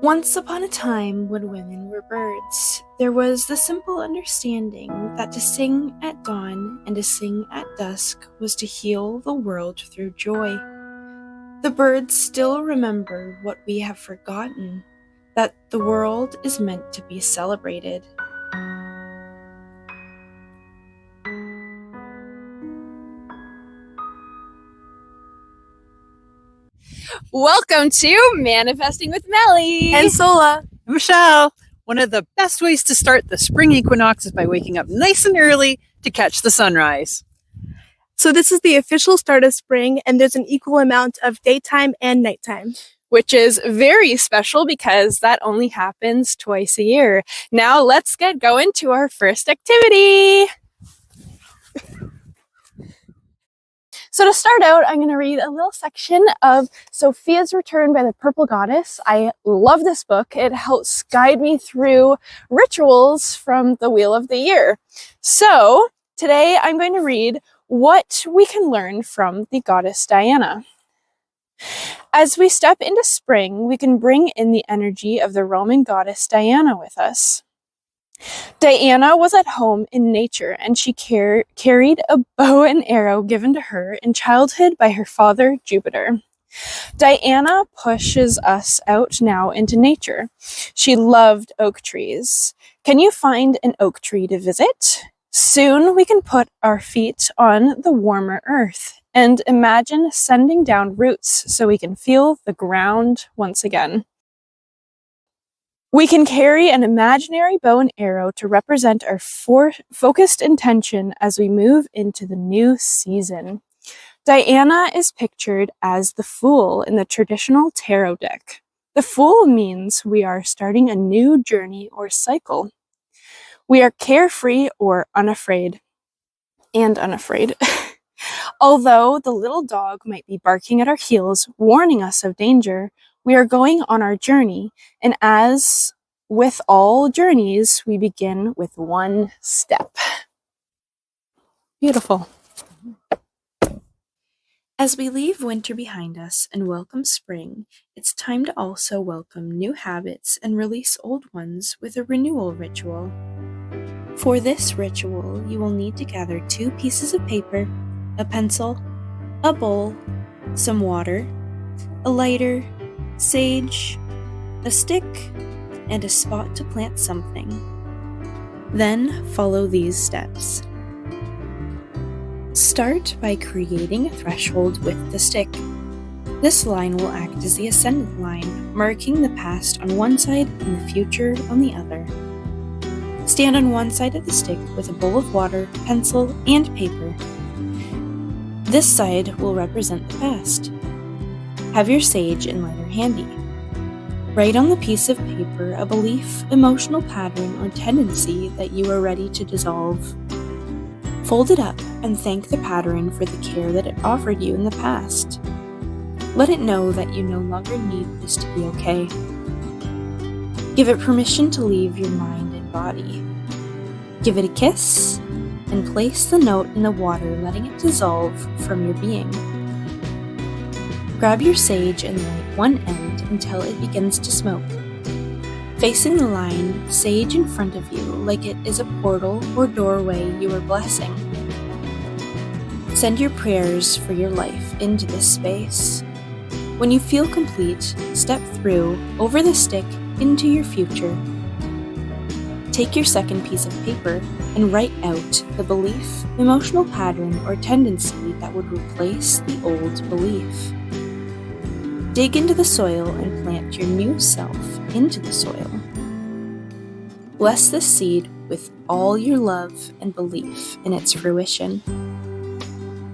Once upon a time, when women were birds, there was the simple understanding that to sing at dawn and to sing at dusk was to heal the world through joy. The birds still remember what we have forgotten, that the world is meant to be celebrated. Welcome to Manifesting with Melly And Sola. Michelle, one of the best ways to start the spring equinox is by waking up nice and early to catch the sunrise. So this is the official start of spring, and there's an equal amount of daytime and nighttime. which is very special because that only happens twice a year. Now let's get going to our first activity. So to start out, I'm going to read a little section of Sophia's Return by the Purple Goddess. I love this book. It helps guide me through rituals from the Wheel of the Year. So today I'm going to read what we can learn from the goddess Diana. As we step into spring, we can bring in the energy of the Roman goddess Diana with us. Diana was at home in nature, and she carried a bow and arrow given to her in childhood by her father, Jupiter. Diana pushes us out now into nature. She loved oak trees. Can you find an oak tree to visit? Soon we can put our feet on the warmer earth and imagine sending down roots so we can feel the ground once again. We can carry an imaginary bow and arrow to represent our focused intention as we move into the new season. Diana is pictured as the Fool in the traditional tarot deck. The Fool means we are starting a new journey or cycle. We are carefree or unafraid. Although the little dog might be barking at our heels, warning us of danger, we are going on our journey, and as with all journeys, we begin with one step. Beautiful. As we leave winter behind us and welcome spring, it's time to also welcome new habits and release old ones with a renewal ritual. For this ritual, you will need to gather 2 pieces of paper, a pencil, a bowl, some water, a lighter, sage, a stick, and a spot to plant something. Then follow these steps. Start by creating a threshold with the stick. This line will act as the ascendant line, marking the past on one side and the future on the other. Stand on one side of the stick with a bowl of water, pencil, and paper. This side will represent the past. Have your sage and lighter handy. Write on the piece of paper a belief, emotional pattern, or tendency that you are ready to dissolve. Fold it up and thank the pattern for the care that it offered you in the past. Let it know that you no longer need this to be okay. Give it permission to leave your mind and body. Give it a kiss, and place the note in the water, letting it dissolve from your being. Grab your sage and light one end until it begins to smoke. Facing the line, sage in front of you like it is a portal or doorway you are blessing. Send your prayers for your life into this space. When you feel complete, step through, over the stick, into your future. Take your second piece of paper and write out the belief, emotional pattern, or tendency that would replace the old belief. Dig into the soil and plant your new self into the soil. Bless this seed with all your love and belief in its fruition.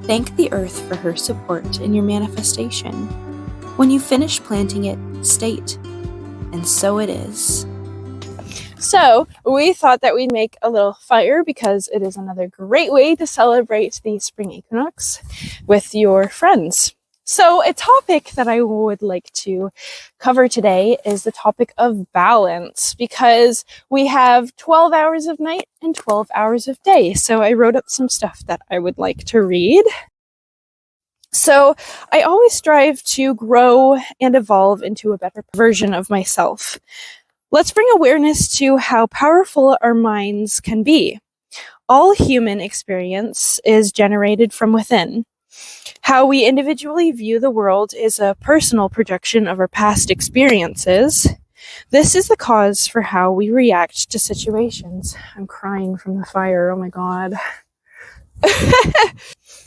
Thank the earth for her support in your manifestation. When you finish planting it, state, "And so it is." So we thought that we'd make a little fire because it is another great way to celebrate the spring equinox with your friends. So a topic that I would like to cover today is the topic of balance, because we have 12 hours of night and 12 hours of day. So I wrote up some stuff that I would like to read. So I always strive to grow and evolve into a better version of myself. Let's bring awareness to how powerful our minds can be. All human experience is generated from within. How we individually view the world is a personal projection of our past experiences. This is the cause for how we react to situations. I'm crying from the fire, oh my god.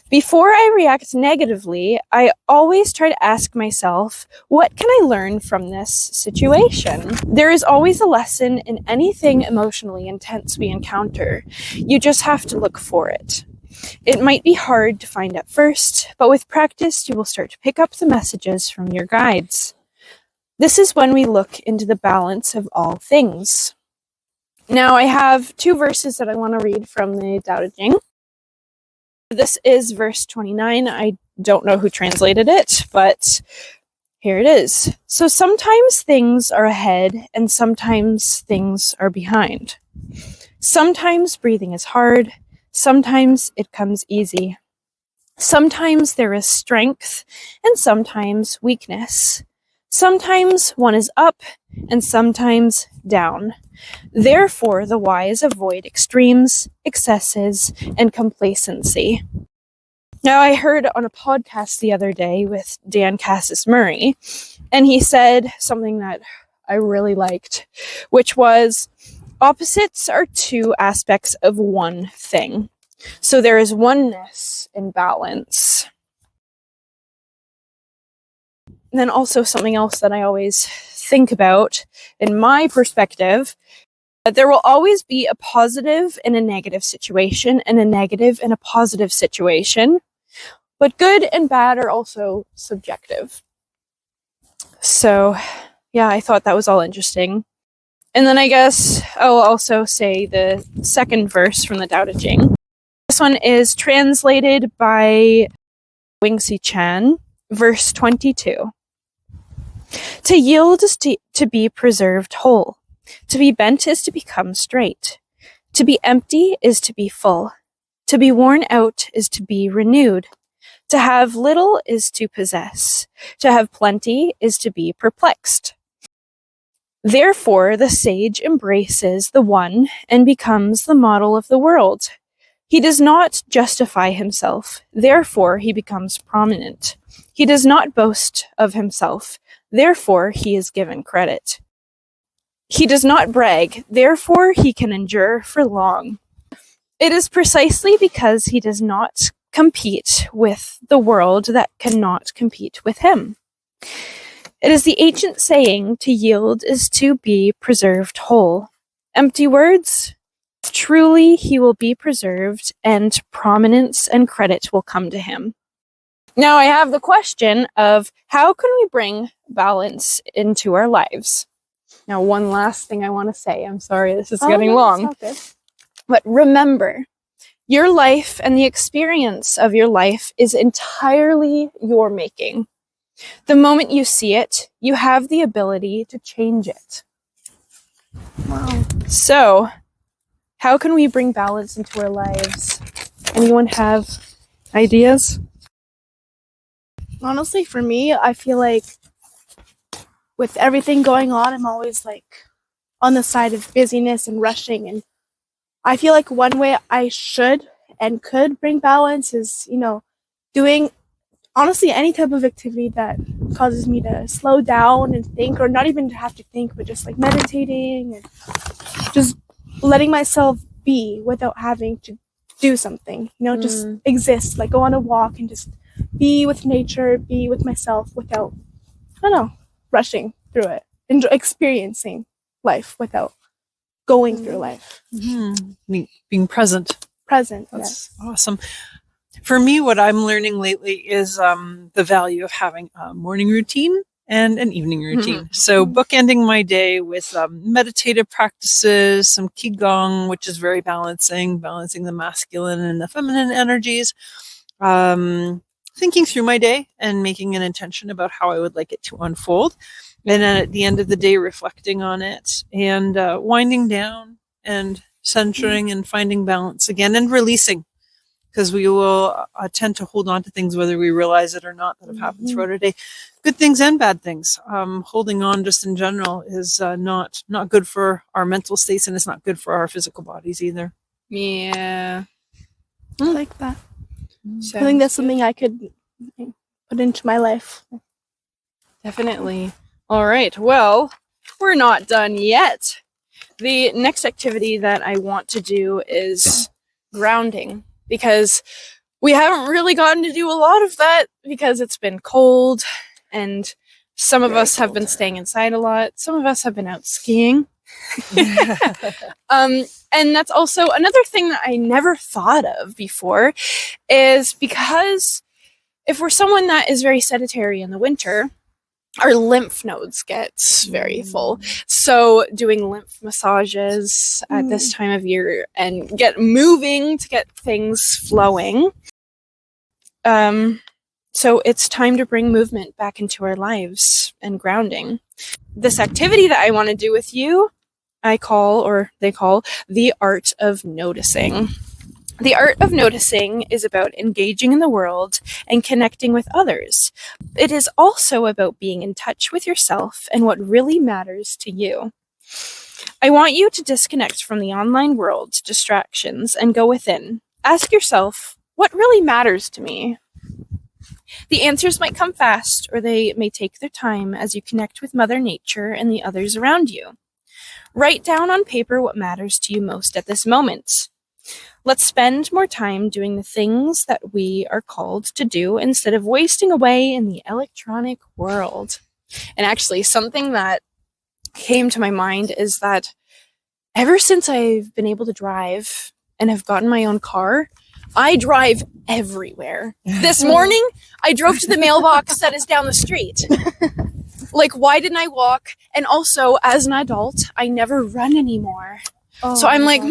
Before I react negatively, I always try to ask myself, what can I learn from this situation? There is always a lesson in anything emotionally intense we encounter. You just have to look for it. It might be hard to find at first, but with practice, you will start to pick up the messages from your guides. This is when we look into the balance of all things. Now, I have 2 verses that I want to read from the Tao Te Ching. This is verse 29. I don't know who translated it, but here it is. So sometimes things are ahead and sometimes things are behind. Sometimes breathing is hard. Sometimes it comes easy. Sometimes there is strength and sometimes weakness. Sometimes one is up and sometimes down. Therefore, the wise avoid extremes, excesses, and complacency. Now, I heard on a podcast the other day with Dan Cassis Murray, and he said something that I really liked, which was, opposites are 2 aspects of one thing. So there is oneness in balance. And then also something else that I always think about in my perspective, there will always be a positive in a negative situation and a negative in a positive situation. But good and bad are also subjective. So, yeah, I thought that was all interesting. And then I guess I'll also say the second verse from the Tao Te Ching. This one is translated by Wingsi Chan, verse 22. To yield is to be preserved whole. To be bent is to become straight. To be empty is to be full. To be worn out is to be renewed. To have little is to possess. To have plenty is to be perplexed. Therefore, the sage embraces the one and becomes the model of the world. He does not justify himself. Therefore, he becomes prominent. He does not boast of himself. Therefore, he is given credit. He does not brag. Therefore, he can endure for long. It is precisely because he does not compete with the world that cannot compete with him. It is the ancient saying, to yield is to be preserved whole. Empty words? Truly he will be preserved, and prominence and credit will come to him. Now I have the question of, how can we bring balance into our lives? Now, one last thing I want to say. I'm sorry, this is getting long. But remember, your life and the experience of your life is entirely your making. The moment you see it, you have the ability to change it. Wow. So, how can we bring balance into our lives? Anyone have ideas? Honestly, for me, I feel like with everything going on, I'm always like on the side of busyness and rushing. And I feel like one way I should and could bring balance is, doing honestly any type of activity that causes me to slow down and think, or not even to have to think, but just like meditating and just letting myself be without having to do something, just exist, like go on a walk and just be with nature, be with myself without, rushing through it, and experiencing life without going through life. Being present. Present. That's awesome. For me, what I'm learning lately is the value of having a morning routine and an evening routine. So bookending my day with meditative practices, some Qigong, which is very balancing the masculine and the feminine energies, thinking through my day and making an intention about how I would like it to unfold. And then at the end of the day, reflecting on it and winding down and centering and finding balance again and releasing. because we will tend to hold on to things whether we realize it or not that have happened throughout our day. Good things and bad things. Holding on just in general is not good for our mental states, and it's not good for our physical bodies either. Yeah. I like that. I think that's something I could put into my life. Definitely. All right. Well, we're not done yet. The next activity that I want to do is grounding, because we haven't really gotten to do a lot of that because it's been cold, and some of us have been staying inside a lot. Some of us have been out skiing. And that's also another thing that I never thought of before, is because if we're someone that is very sedentary in the winter, our lymph nodes get very full. So doing lymph massages at this time of year and get moving to get things flowing. So it's time to bring movement back into our lives and grounding. This activity that I want to do with you, they call the art of noticing. The art of noticing is about engaging in the world and connecting with others. It is also about being in touch with yourself and what really matters to you. I want you to disconnect from the online world's distractions and go within. Ask yourself, what really matters to me? The answers might come fast, or they may take their time as you connect with Mother Nature and the others around you. Write down on paper what matters to you most at this moment. Let's spend more time doing the things that we are called to do instead of wasting away in the electronic world. And actually, something that came to my mind is that ever since I've been able to drive and have gotten my own car, I drive everywhere. This morning, I drove to the mailbox that is down the street. Like, why didn't I walk? And also, as an adult, I never run anymore. So I'm like,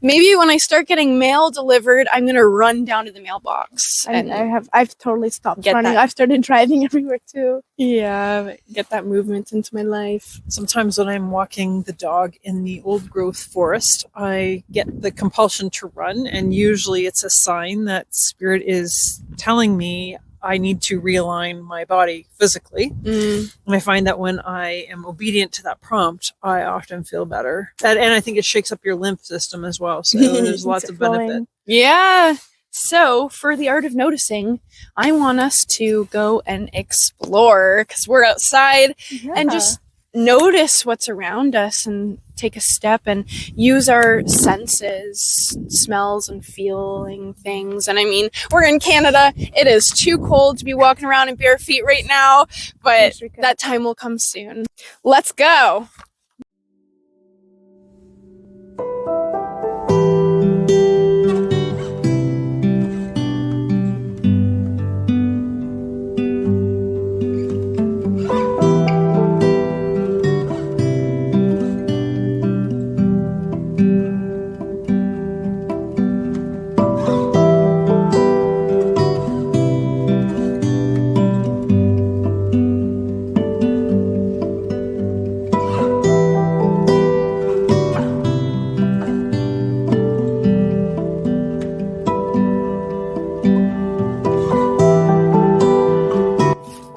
maybe when I start getting mail delivered, I'm going to run down to the mailbox. And I've totally stopped running. I've started driving everywhere too. Yeah, get that movement into my life. Sometimes when I'm walking the dog in the old growth forest, I get the compulsion to run, and usually it's a sign that Spirit is telling me I need to realign my body physically. And I find that when I am obedient to that prompt, I often feel better. And I think it shakes up your lymph system as well. So there's lots of benefit. Yeah. So for the art of noticing, I want us to go and explore, because we're outside, and just notice what's around us and take a step and use our senses, smells and feeling things. And I mean, we're in Canada. It is too cold to be walking around in bare feet right now, but that time will come soon. Let's go.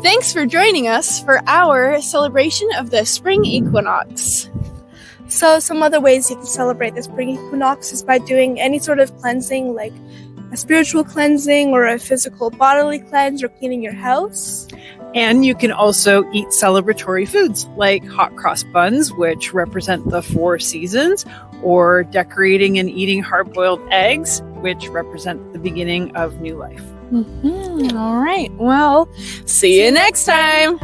Thanks for joining us for our celebration of the Spring Equinox. So some other ways you can celebrate the Spring Equinox is by doing any sort of cleansing, like a spiritual cleansing or a physical bodily cleanse, or cleaning your house. And you can also eat celebratory foods like hot cross buns, which represent the 4 seasons, or decorating and eating hard-boiled eggs, which represent the beginning of new life. All right. Well, see you next time.